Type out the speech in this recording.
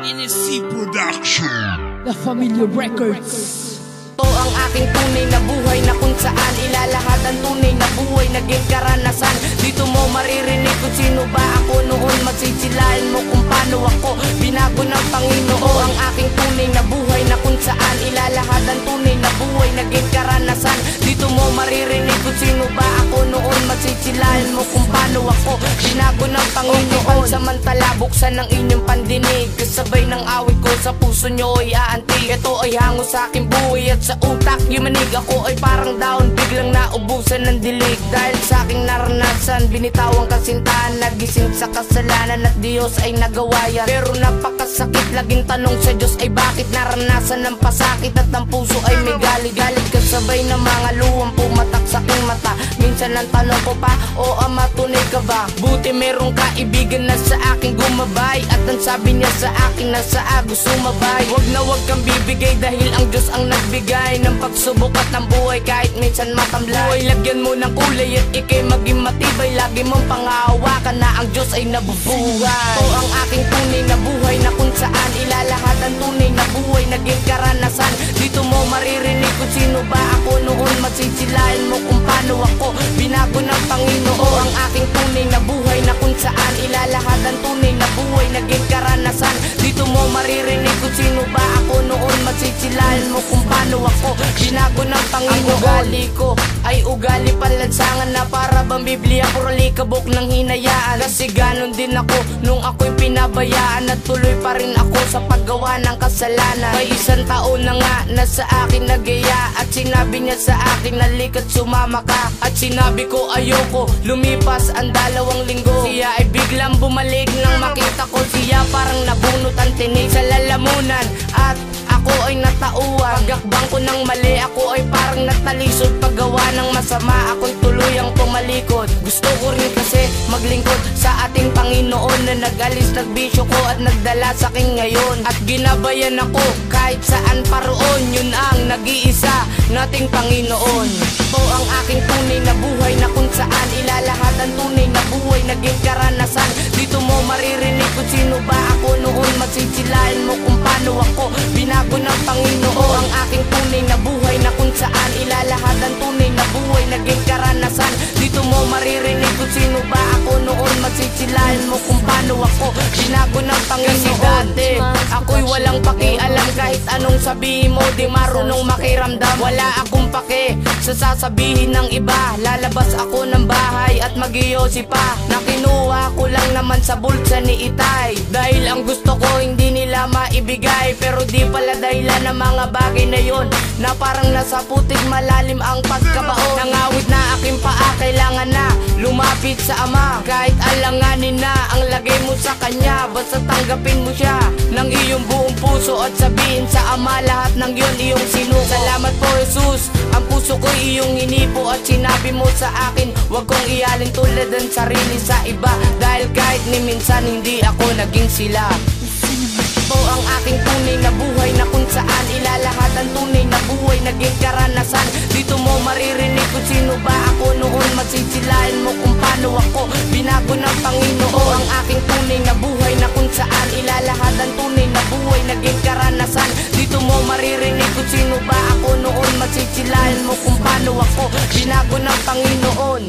NSC Production, La Familia Records. Ito ang aking tunay na buhay na kung saan ilalahad ang tunay na buhay naging karanasan. Dito mo maririnig kung sino ba ako noon. Masisilayan mo kung paano ako binago ng Panginoon. Ang aking tunay na buhay na kung saan ilalahad ang tunay na buhay naging karanasan. Dito mo maririnig kung sino ba ako noon. Masisilayan mo kung paano ako binago ng Panginoon. Samantala buksan ang inyong pandinig, kasabay ng awit ko sa puso nyo ay aantig. Ito ay hango sa aking buhay at sa utak yumanig. Ako ay parang down, biglang naubusan ng dilig. Dahil sa aking naranasan, binitawang kasintahan, nagising sa kasalanan at Diyos ay nagawa yan. Pero napakasakit, laging tanong sa Diyos ay bakit naranasan ng pasakit at ang puso ay may galit-galit. Kasabay ng mga luwang pumatak sa aking mata. Minsan ang tanong ko pa, o Ama, tunay ka ba? Buti merong kaibigan na sa akin gumabay, at ang sabi niya sa akin na sa agos sumabay. Wag na wag kang bibigay dahil ang Diyos ang nagbigay ng pagsubok at ng buhay kahit minsan matamlay. Buhay lagyan mo ng kulay at ikay maging matibay. Lagi mong pangahawakan na ang Diyos ay nabubuhay. Ito ang aking tunay na buhay na kung saan ilalahad ang tunay na buhay naging karanasan. Dito mo maririnig kung sino ba ako noon. Masisilayan mo kung paano ako binago ng Panginoon. Ang aking tunay na buhay na kung saan ilalahad ang tunay na buhay naging karanasan. Dito mo maririnig kung sino ba ako noon. Masisilayan mo kung paano ako binago ng Panginoon. Ang ugali ko ay ugali palansangan na para bang Biblia puro likabok ng hinayaan. Kasi ganon din ako nung ako'y pinabayaan at tuloy pa rin ako sa paggawa ng kasalanan. May isang taon na nga na sa akin nagaya at sinabi niya sa akin na likat sumama ka. At sinabi ko ayoko, lumipas ang 2 linggo. Siya ay biglang bumalik nang makita ko siya parang nabunot ang tinig sa lalamunan. At ako ay natauhan, pagakbang ko ng mali, ako ay parang natalisod. Paggawa ng masama, ako'y tuluyang pumalikod. Gusto ko rin kasi maglingkod sa ating Panginoon na nag-alis nagbisyo ko at nagdala sa akin ngayon. At ginabayan ako kahit saan paroon, yun ang nag-iisa nating Panginoon. Ito ang aking tunay na buhay na kung saan ilalahad ang tunay na buhay naging karanasan. Dito mo maririnig kung sino ba ako noon. Masisilayan mo kung paano ako binago ng Panginoon. Ang aking tunay na buhay na kung saan ilalahad ang tunay na buhay naging karanasan. Dito mo maririnig kung sino ba ako noon. Masisilayan mo kung paano ako binago ng Panginoon. Kasi dati ako'y walang pakialam kahit anong sabihin mo, di marunong makiramdam. Wala akong pake sa sasabihin ng iba. Lalabas ako ng bahay at mag-iyosi pa na kinuha ko lang naman sa bulsa ni Itay. Dahil ang gusto ko hindi nila maibigay, pero di pala dahilan ng mga bagay na yon na parang nasa putik malalim ang pagkabaon. Nangawit na aking paa, kailangan na lumapit sa Ama. Kahit alanganin na ang lagay mo sa Kanya, basta tanggapin mo siya ng iyong buong puso at sabihin sa Ama lahat ng yon iyong sinuko. Salamat po Jesus, ang puso ko iyong hinipo at sinabi mo sa akin wag kong ialin tulad ng sarili sa iba. Dahil kahit ni minsan hindi ako naging sila. Ito ang aking tunay na buhay na kung saan ilalahad ang tunay na buhay naging karanasan. Dito mo maririnig kung sino ba ako noon. Masisilayan mo kung paano ako binago ng Panginoon. Ang aking tunay na buhay na kung saan ilalahad ang tunay na buhay naging karanasan. Dito mo maririnig kung sino ba ako noon. Masisilayan mo kung paano ako binago ng Panginoon.